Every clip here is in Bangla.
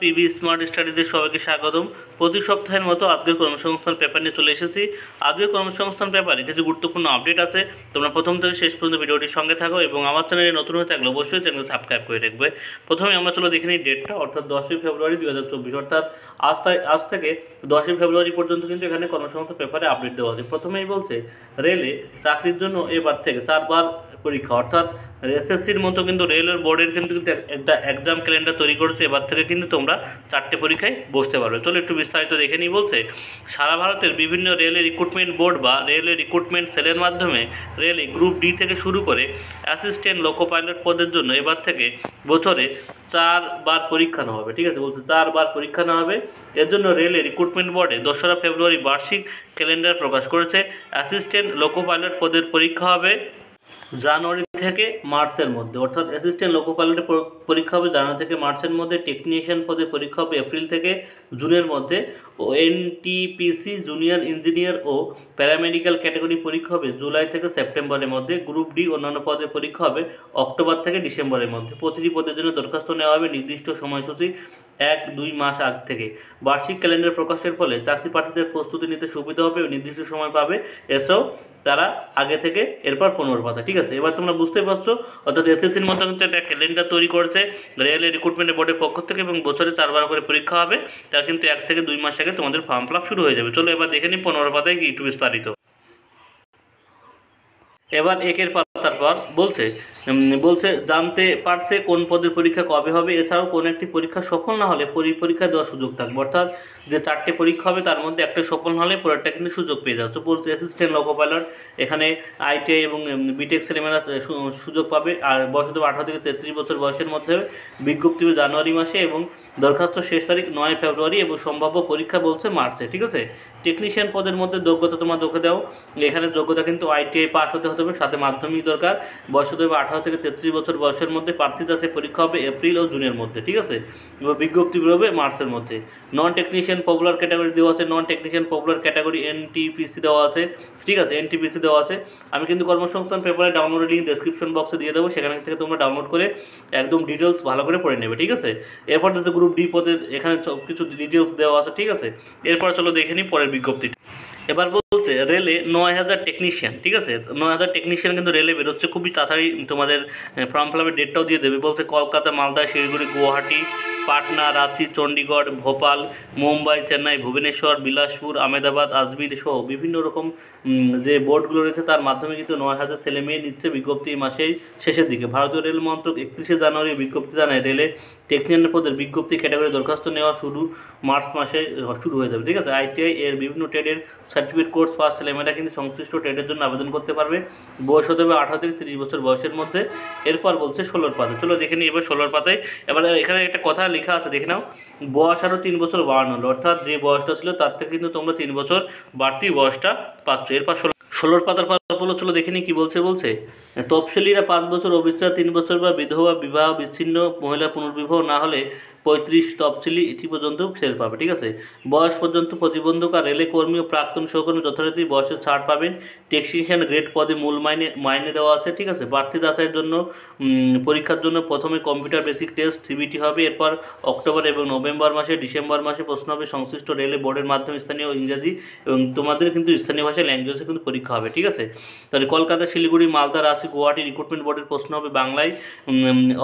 পিবি স্মার্ট স্টাডিতে সবাইকে স্বাগতম। প্রতি সপ্তাহের মতো আজকের কর্মসংস্থান পেপার নিয়ে চলে এসেছি। আজকের কর্মসংস্থান পেপারে কিছু গুরুত্বপূর্ণ আপডেট আছে। তোমরা প্রথম থেকে শেষ পর্যন্ত ভিডিওটির সঙ্গে থাকো এবং আমার চ্যানেলে নতুন হয়ে থাকলে অবশ্যই চ্যানেলকে সাবস্ক্রাইব করে রাখবে। প্রথমে আমরা চলো দেখে নিই ডেটটা, অর্থাৎ 10ই ফেব্রুয়ারি 2024, অর্থাৎ আজ থেকে 10ই ফেব্রুয়ারি পর্যন্ত কিন্তু এখানে কর্মসংস্থান পেপারে আপডেট দেওয়া আছে। প্রথমেই বলছে রেলে চাকরির জন্য এবার থেকে 4বার পরীক্ষা, অর্থাৎ এসএসসির মতো কিন্তু রেলওয়ে বোর্ডের কিন্তু একটা এক্সাম ক্যালেন্ডার তৈরি করেছে। এবার থেকে কিন্তু তোমরা 4টে পরীক্ষায় বসতে পারবে। চলো একটু বিস্তারিত দেখে নিই। বলছে সারা ভারতের বিভিন্ন রেলওয়ে রিক্রুটমেন্ট বোর্ড বা রেলওয়ে রিক্রুটমেন্ট সেলের মাধ্যমে রেলে গ্রুপ ডি থেকে শুরু করে অ্যাসিস্ট্যান্ট লোকো পাইলট পদের জন্য এবার থেকে বছরে 4বার পরীক্ষা নেওয়া হবে। ঠিক আছে, বলছে 4বার পরীক্ষা নেওয়া হবে। এর জন্য রেলে রিক্রুটমেন্ট বোর্ডে 2রা ফেব্রুয়ারি বার্ষিক ক্যালেন্ডার প্রকাশ করেছে। অ্যাসিস্ট্যান্ট লোকো পাইলট পদের পরীক্ষা হবে জানুয়ারি থেকে মার্চের মধ্যে, অর্থাৎ অ্যাসিস্ট্যান্ট লোকো পাইলটের পরীক্ষা হবে জানুয়ারি থেকে মার্চের মধ্যে। টেকনিশিয়ান পদের পরীক্ষা হবে এপ্রিল থেকে জুনের মধ্যে। ও এনটিপিসি জুনিয়র ইঞ্জিনিয়ার ও প্যারামেডিক্যাল ক্যাটাগরি পরীক্ষা হবে জুলাই থেকে সেপ্টেম্বরের মধ্যে। গ্রুপ ডি অন্যান্য পদের পরীক্ষা হবে অক্টোবর থেকে ডিসেম্বরের মধ্যে। প্রতিটি পদের জন্য দরখাস্ত নেওয়া হবে নির্দিষ্ট সময়সূচি 1-2 মাস আগ থেকে। বার্ষিক ক্যালেন্ডার প্রকাশের ফলে চাকরি প্রার্থীদের প্রস্তুতি নিতে সুবিধা হবে ও নির্দিষ্ট সময় পাবে। এছাড়াও তারা আগে থেকে এরপর 15 পাতা। ঠিক আছে, এবার তোমরা বুঝতে পারছো, অর্থাৎ এসএসসির মতো কিন্তু একটা ক্যালেন্ডার তৈরি করেছে রেলওয়ে রিক্রুটমেন্ট বোর্ডের পক্ষ থেকে এবং বছরে 4বার করে পরীক্ষা হবে। তা কিন্তু 1 থেকে 2 মাস আগে তোমাদের ফর্ম ফিল আপ শুরু হয়ে যাবে। চলো এবার দেখে নিই 15 পাতায় কি একটু বিস্তারিত। এবার একের পাতার পর বলছে জানতে পারছে কোন পদের পরীক্ষা কবে হবে। এছাড়াও কোন একটি পরীক্ষা সফল না হলে পরীক্ষা দেওয়ার সুযোগ থাকবে, অর্থাৎ যে 4টে পরীক্ষা হবে তার মধ্যে একটা সফল না হলে পরেরটা কিন্তু সুযোগ পেয়ে যাচ্ছে। বলছে অ্যাসিস্ট্যান্ট লোকো পাইলট, এখানে আইটিআই এবং বিটেক ছেলেমেয়েরা সুযোগ পাবে। আর বয়স হবে 18 থেকে 33 বছর বয়সের মধ্যে। বিজ্ঞপ্তি জানুয়ারি মাসে এবং দরখাস্ত শেষ তারিখ 9 ফেব্রুয়ারি এবং সম্ভাব্য পরীক্ষা বলছে মার্চে। ঠিক আছে, টেকনিশিয়ান পদের মধ্যে যোগ্যতা তোমরা দেখে দাও। এখানে যোগ্যতা কিন্তু আইটিআই পাস হতে হবে, সাথে মাধ্যমিক দরকার। বয়স হতে হবে 18 থেকে 33 বছর বয়সের মধ্যে। প্রার্থী যাচ্ছে পরীক্ষা হবে এপ্রিল ও জুনের মধ্যে। ঠিক আছে, এবার বিজ্ঞপ্তি বেরোবে মার্চের মধ্যে। নন টেকনিশিয়ান পপুলার ক্যাটাগরি দেওয়া আছে। নন টেকনিশিয়ান পপুলার ক্যাটাগরি এনটিপিসি দেওয়া আছে। ঠিক আছে, এনটিপিসি দেওয়া আছে। আমি কিন্তু কর্মসংস্থান পেপারে ডাউনলোড লিঙ্ক ডেসক্রিপশন বক্সে দিয়ে দেবো, সেখান থেকে তোমরা ডাউনলোড করে একদম ডিটেলস ভালো করে পড়ে নেবে। ঠিক আছে, এরপর হচ্ছে গ্রুপ ডি পদের এখানে সব কিছু ডিটেলস দেওয়া আছে। ঠিক আছে, এরপর চলো দেখে নিই পরের বিজ্ঞপ্তিটা। এবার বলছে রেলে 9000 টেকনিশিয়ান। ঠিক আছে, 9000 টেকনিশিয়ান কিন্তু রেলে বেরোচ্ছে খুবই তাড়াতাড়ি। তোমাদের ফর্ম ফিল আপের ডেটটাও দিয়ে দেবে। বলছে কলকাতা, মালদা, শিলিগুড়ি, গুয়াহাটি, পাটনা, রাঁচি, চণ্ডীগড়, ভোপাল, মুম্বাই, চেন্নাই, ভুবনেশ্বর, বিলাসপুর, আহমেদাবাদ, আজমির সহ বিভিন্ন রকম যে বোর্ডগুলো রয়েছে তার মাধ্যমে কিন্তু 9000 ছেলে মেয়ে নিচ্ছে। বিজ্ঞপ্তি মাসের শেষের দিকে। ভারতীয় রেল মন্ত্রক 31শে জানুয়ারি বিজ্ঞপ্তি জানায় রেলে টেকনিশিয়ান পদের বিজ্ঞপ্তি ক্যাটাগরি দরখাস্ত নেওয়া শুরু মার্চ মাসে শুরু হয়ে যাবে। ঠিক আছে, আইটিআই এর বিভিন্ন ট্রেডের সার্টিফিকেট কোর্স পাস ছেলেমেয়েরা কিন্তু সংশ্লিষ্ট ট্রেডের জন্য আবেদন করতে পারবে। বয়স হতে হবে 18 থেকে 30 বছর বয়সের মধ্যে। এরপর বলছে 16 পাতায়। চলো দেখে নিই এবার 16 পাতায়। এবার এখানে একটা কথা লেখা আছে, দেখে নাও। বয়স আরও 3 বছর বাড়ানো হলো, অর্থাৎ যে বয়সটা ছিল তার থেকে কিন্তু তোমরা 3 বছর বাড়তি বয়সটা পাচ্ছ। এরপর 16 পাতার পর বলো, চলো দেখে নিই কী বলছে তফসিলিরা 5 বছর, অফিসরা 3 বছর বা বিধবা, বিবাহ বিচ্ছিন্ন মহিলা পুনর্বিবাহ না হলে 35 তফসিলি এটি পর্যন্ত সেল পাবে। ঠিক আছে, বয়স পর্যন্ত প্রতিবন্ধক আর রেলে কর্মী ও প্রাক্তন সহকর্মী যথারীতি বয়সের ছাড় পাবেন। টেকনিশিয়ান গ্রেড পদে মূল মাইনে দেওয়া আছে। ঠিক আছে, প্রার্থী যাচাইয়ের জন্য পরীক্ষার জন্য প্রথমে কম্পিউটার বেসিক টেস্ট সিবিটি হবে। এরপর অক্টোবর এবং নভেম্বর মাসে, ডিসেম্বর মাসে প্রশ্ন হবে সংশ্লিষ্ট রেলে বোর্ডের মাধ্যমে স্থানীয় ইংরাজি এবং তোমাদের কিন্তু স্থানীয় ভাষায় ল্যাঙ্গুয়েজে কিন্তু পরীক্ষা হবে। ঠিক আছে, তাহলে কলকাতা, শিলিগুড়ি, মালদা, রাঁচি, গুয়াহাটি রিক্রুটমেন্ট বোর্ডের প্রশ্ন হবে বাংলায়।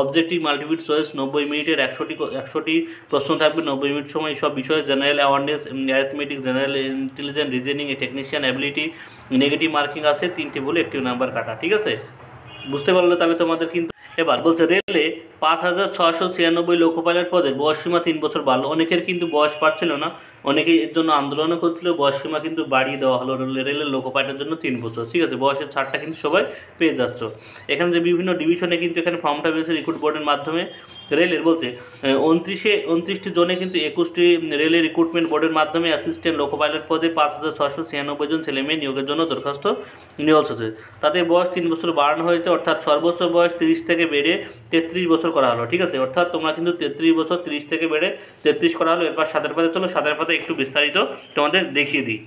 অবজেক্টিভ মাল্টিপিল চয়েস 90 মিনিটের 100টি প্রশ্ন থাকবে। 90 মিনিট সময় সব বিষয়ে general awareness, arithmetic, general intelligence, reasoning, technician ability. Negative marking আছে 3টি বলে 1টি নাম্বার কাটা। ঠিক আছে, বুঝতে পারলে তাহলে তোমাদের কিন্তু। এবার বলছে রেলে 5696 লোকো পাইলট পদের বয়সসীমা 3 বছর বাড়লো। অনেকের কিন্তু বয়স পাচ্ছিল না, অনেকে এর জন্য আন্দোলনও করছিল। বয়সসীমা কিন্তু বাড়িয়ে দেওয়া হলো রেলের লোকো পাইলটের জন্য 3 বছর। ঠিক আছে, বয়সের ছাড়টা কিন্তু সবাই পেয়ে যাচ্ছ। এখানে যে বিভিন্ন ডিভিশনে কিন্তু এখানে ফর্মটা বেরিয়েছে রিক্রুট বোর্ডের মাধ্যমে। রেলের বলছে 29টি জনে কিন্তু 21টি রেলের রিক্রুটমেন্ট বোর্ডের মাধ্যমে অ্যাসিস্ট্যান্ট লোকো পাইলট পদে 5696 জন ছেলেমেয়ে নিয়োগের জন্য দরখাস্ত নেওয়া হচ্ছে। তাদের বয়স 3 বছর বাড়ানো হয়েছে, অর্থাৎ সর্বোচ্চ বয়স 30 থেকে বেড়ে 33 বছর করা হলো। ঠিক আছে, অর্থাৎ তোমরা কিন্তু 33 বছর 30 থেকে বেড়ে 33 করা হলো। এরপর 7 পাতায় চলো, 7 পাতায় একটু বিস্তারিত তোমাদের দেখিয়ে দিই।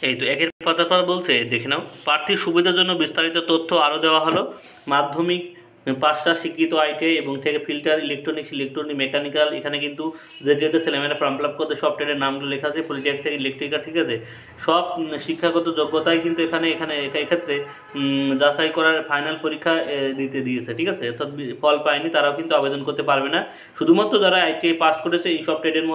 এই তো 1 পাতার পর বলছে দেখে নাও, প্রার্থীর সুবিধার জন্য বিস্তারিত তথ্য আরও দেওয়া হলো। মাধ্যমিক 5টা স্বীকৃত আইটিআই এবং থেকে ফিল্টার, ইলেকট্রনিক, মেকানিক্যাল, এখানে কিন্তু যে ট্রেডের ছেলেমেয়েরা ফর্ম ফিল আপ করতে সব ট্রেডের নামগুলো লেখা আছে, পলিটেক থেকে ইলেকট্রিক্যাল, ঠিক আছে। সব শিক্ষাগত যোগ্যতাই কিন্তু এখানে এক্ষেত্রে যাচাই করার ফাইনাল পরীক্ষা দিতে দিয়েছে, ঠিক আছে। অর্থাৎ ফল পায়নি তারাও কিন্তু আবেদন করতে পারবে না। শুধুমাত্র যারা আইটিআই পাস করেছে এইসব ট্রেডের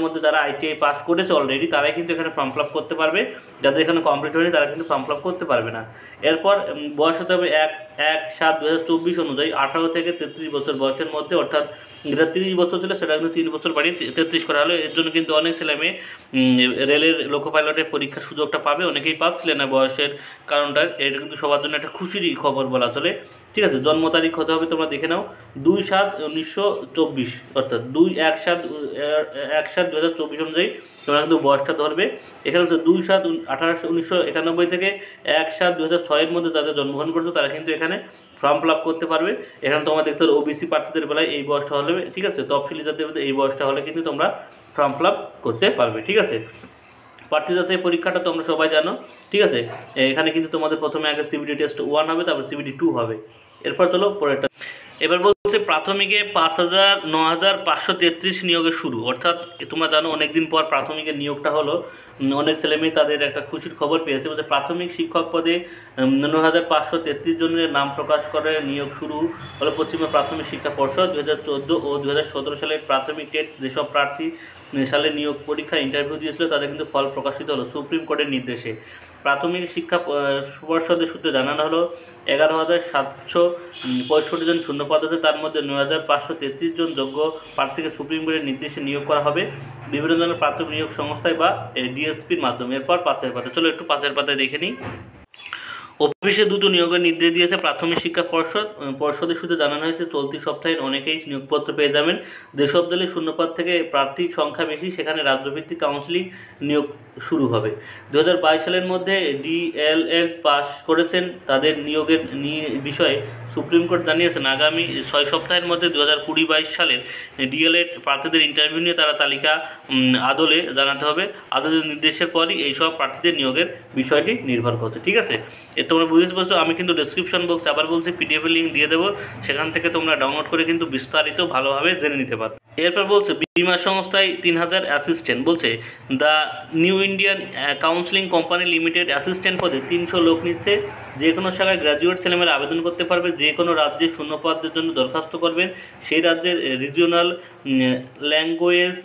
মধ্যে যারা আইটিআই পাস করেছে অলরেডি তারাই কিন্তু এখানে ফর্ম ফিল আপ করতে পারবে। যাদের এখানে কমপ্লিট হয়নি তারা কিন্তু ফর্ম ফিল আপ করতে পারবে না। এরপর বয়স হতে হবে 1/7/2024 অনুযায়ী 18 থেকে 33 বছর বয়সের মধ্যে, অর্থাৎ যেটা 30 বছর ছিল সেটা কিন্তু 3 বছর বাড়িয়ে 33 করা হলো। এর জন্য কিন্তু অনেক ছেলেমেয়ে রেলের লোকো পাইলটের পরীক্ষার সুযোগটা পাবে, অনেকেই পাচ্ছিলেন না বয়সের কারণটা। এটা কিন্তু সবার জন্য একটা খুশিরই খবর বলা চলে, ঠিক আছে। জন্ম তারিখ হতে হবে, তোমরা দেখে নাও, 2/7/1924, অর্থাৎ 2/1/2024 অনুযায়ী তোমরা কিন্তু বয়সটা ধরবে। এখানে হচ্ছে 2/7/1991 থেকে 1/7/2006 এর মধ্যে যাদের জন্মগ্রহণ করছো তারা কিন্তু এখানে ফর্ম ফিল আপ করতে পারবে। এখানে তোমরা দেখতে হবে ওবিসি প্রার্থীদের বেলায় এই বয়সটা হলে, ঠিক আছে, তফসিলি জাতিদের এই বয়সটা হলে কিন্তু তোমরা ফর্ম ফিল আপ করতে পারবে, ঠিক আছে। প্রার্থী যাচাই পরীক্ষাটা তোমরা সবাই জানো, ঠিক আছে। এখানে কিন্তু তোমাদের প্রথমে আগে সিবিটি টেস্ট 1 হবে, তারপর সিবিটি 2 হবে। এরপর চলো পরেরটা। এবার বলছে প্রাথমিকে 9,533 নিয়োগের শুরু, অর্থাৎ তোমরা জানো অনেকদিন পর প্রাথমিকের নিয়োগটা হলো। অনেক ছেলেমেয়ে তাদের একটা খুশির খবর পেয়েছে, বলছে প্রাথমিক শিক্ষক পদে 9,533 জনের নাম প্রকাশ করে নিয়োগ শুরু হলো পশ্চিমবঙ্গ প্রাথমিক শিক্ষা পর্ষদ। 2014 ও 2017 সালের প্রাথমিক টেট যেসব প্রার্থী সালে নিয়োগ পরীক্ষা ইন্টারভিউ দিয়েছিল তাদের কিন্তু ফল প্রকাশিত হলো সুপ্রিম কোর্টের নির্দেশে। প্রাথমিক শিক্ষা পর্ষদের সূত্রে জানানো হলো 11,765 জন শূন্যপদ আছে, তার মধ্যে 9,533 জন যোগ্য প্রার্থীকে সুপ্রিম কোর্টের নির্দেশে নিয়োগ করা হবে বিভিন্ন ধরনের প্রাথমিক নিয়োগ সংস্থায় বা ডিএসপির মাধ্যমে। এরপর পাঁচের পাতা, চলো একটু পাঁচের পাতায় দেখে নিই। অফিসে দুটো নিয়োগের নির্দেশ দিয়েছে প্রাথমিক শিক্ষা পর্ষদের সূত্রে জানানো হয়েছে চলতি সপ্তাহে অনেকেই নিয়োগপত্র পেয়ে যাবেন। যেসব দলে শূন্যপদ থেকে প্রার্থীর সংখ্যা বেশি সেখানে রাজ্যভিত্তিক কাউন্সিলিং নিয়োগ শুরু হবে। 2022 সালের মধ্যে ডিএলএড পাস করেছেন তাদের নিয়োগের বিষয়ে সুপ্রিম কোর্ট জানিয়েছেন আগামী 6 সপ্তাহের মধ্যে 2020-22 সালের ডিএলএড প্রার্থীদের ইন্টারভিউ নিয়ে তারা তালিকা আদলে জানাতে হবে। আদলের নির্দেশের পরই এইসব প্রার্থীদের নিয়োগের বিষয়টি নির্ভর করছে, ঠিক আছে। তোমরা বুঝতে পারছো, আমি কিন্তু ডেসক্রিপশন বক্সে আবার বলছি পিডিএফের লিঙ্ক দিয়ে দেবো, সেখান থেকে তোমরা ডাউনলোড করে কিন্তু বিস্তারিত ভালোভাবে জেনে নিতে পারো। এরপর বলছে বিমা সংস্থায় 3,000 অ্যাসিস্ট্যান্ট, বলছে the new Indian counselling company limited assistant পদে 300 লোক নিচ্ছে। যে কোনো শাখায় গ্র্যাজুয়েট ছেলেমেয়েরা আবেদন করতে পারবে। যে কোনো রাজ্যে শূন্য পদের জন্য দরখাস্ত করবেন সেই রাজ্যের রিজিওনাল ল্যাঙ্গুয়েজ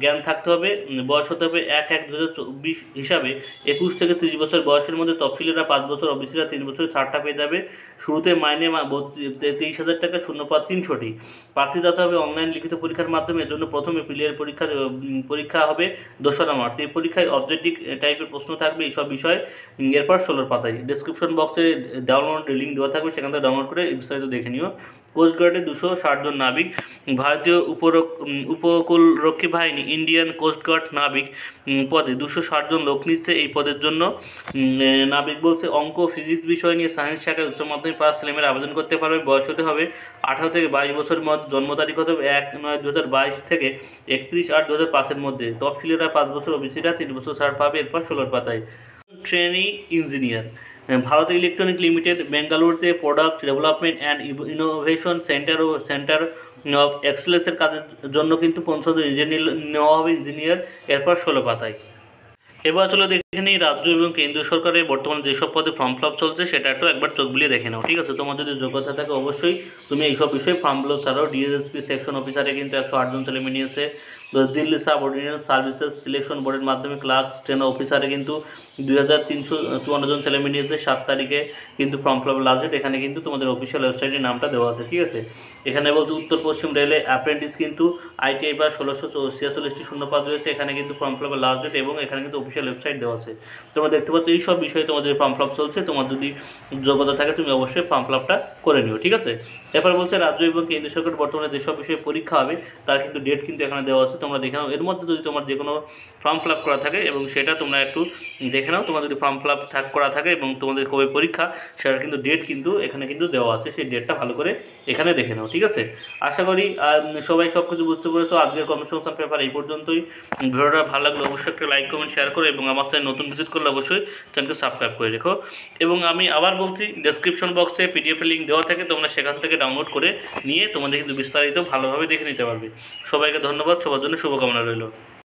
জ্ঞান থাকতে হবে। বয়স হতে হবে 1/1/2024 হিসাবে 21 থেকে 30 বছর বয়সের মধ্যে। তফসিলিরা 5 বছর, ওবিসিরা 3 বছর ছাড়টা পেয়ে যাবে। শুরুতে মাইনে 23,000 টাকা, শূন্যপদ 300টি। প্রার্থী যাতে হবে অনলাইন লিখিত পরীক্ষার মাধ্যমে। এর জন্য প্রথমে প্রিলিয়ার পরীক্ষা হবে 2রা মার্চ। এই পরীক্ষায় অবজেক্টিভ টাইপের প্রশ্ন থাকবে এইসব বিষয়। এরপর 16 পাতায় ডেসক্রিপশন বক্সে ডাউনলোড লিঙ্ক দেওয়া থাকবে, সেখান থেকে ডাউনলোড করে বিস্তারিত দেখে নিও। কোস্টগার্ডে 260 জন নাবিক, ভারতীয় উপকূলরক্ষী বাহিনী ইন্ডিয়ান কোস্টগার্ড নাবিক পদে 260 জন লোক নিচ্ছে। এই পদের জন্য নাবিক বলছে অঙ্ক ফিজিক্স বিষয় নিয়ে সায়েন্স শাখায় উচ্চ মাধ্যমিক পাস ছেলেমেয়েরা আবেদন করতে পারবে। বয়স হতে হবে 18 থেকে 22 বছরের মধ্যে। জন্ম তারিখ হতে হবে 1/9/2022 থেকে 31/8/2005 মধ্যে। তফসিলিরা 5 বছর, ওবিসিরা 3 বছর ছাড় পাবে। এরপর 16 পাতায় trainee engineer, Bharat electronic limited বেঙ্গালুরুতে product development and innovation centre of এক্সেলেন্সের কাজের জন্য কিন্তু 50 জন ইঞ্জিনিয়ার নেওয়া হবে, ইঞ্জিনিয়ার। এরপর 16 পাতায় এবার চলো দেখে নিই রাজ্য এবং কেন্দ্রীয় সরকারের বর্তমানে যেসব পদে ফর্ম ফিল আপ চলছে সেটা একটু একবার চোখ বুলিয়ে দেখে নাও, ঠিক আছে। তোমার যদি যোগ্যতা থাকে অবশ্যই তুমি এইসব বিষয়ে ফর্ম ফিল আপ ছাড়াও ডিএসপি সেকশন অফিসারে কিন্তু 108 জন ছেলেমেয়ে নিয়েছে। Delhi sub ordinance services selection বোর্ডের মাধ্যমে ক্লার্ক স্টেনো অফিসারে কিন্তু 2,354 জন ছেলেমেয়ে নিয়েছে। 7 তারিখে কিন্তু form fill up last date. এখানে কিন্তু তোমাদের অফিসিয়াল ওয়েবসাইটের নামটা দেওয়া আছে, ঠিক আছে। এখানে বলছে উত্তর পশ্চিম রেলে অ্যাপ্রেন্টিস কিন্তু আইটিআই বা 1646টি শূন্যপদ রয়েছে। এখানে কিন্তু ফর্ম ফিল আপের লাস্ট ডেট এবং এখানে কিন্তু অফিসিয়াল ওয়েবসাইট দেওয়া আছে। তোমরা দেখতে পাচ্ছ এই সব বিষয়ে তোমাদের ফর্ম ফিল আপ চলছে। তোমার যদি যোগ্যতা থাকে তুমি অবশ্যই ফর্ম ফিল আপটা করে নিও, ঠিক আছে। এরপর বলছে রাজ্য এবং কেন্দ্রীয় সরকার বর্তমানে যেসব বিষয়ে পরীক্ষা হবে তার কিন্তু ডেট কিন্তু এখানে দেওয়া আছে। তোমরা দেখে নাও। এর মধ্যে যদি তোমার যে কোনো ফর্ম ফিল আপ করা থাকে এবং সেটা তোমরা একটু দেখে নাও। তোমার যদি ফর্ম ফিল আপ করা থাকে এবং তোমাদের কবে পরীক্ষা সেটার কিন্তু ডেট কিন্তু এখানে কিন্তু দেওয়া আছে, সেই ডেটটা ভালো করে এখানে দেখে নাও, ঠিক আছে। আশা করি সবাই সব কিছু বুঝতে পেরেছো। আজকের কর্মসংস্থান পেপার এই পর্যন্তই। ভিডিওটা ভালো লাগলে অবশ্যই একটা লাইক কমেন্ট শেয়ার করো এবং আমার চ্যানেল নতুন ভিজিট করলে অবশ্যই চ্যানেলকে সাবস্ক্রাইব করে রেখো। এবং আমি আবার বলছি, ডেসক্রিপশন বক্সে পিডিএফের লিঙ্ক দেওয়া থাকে, তোমরা সেখান থেকে ডাউনলোড করে নিয়ে তোমাদের কিন্তু বিস্তারিত ভালোভাবে দেখে নিতে পারবে। সবাইকে ধন্যবাদ, সবার জন্য শুভকামনা রইল।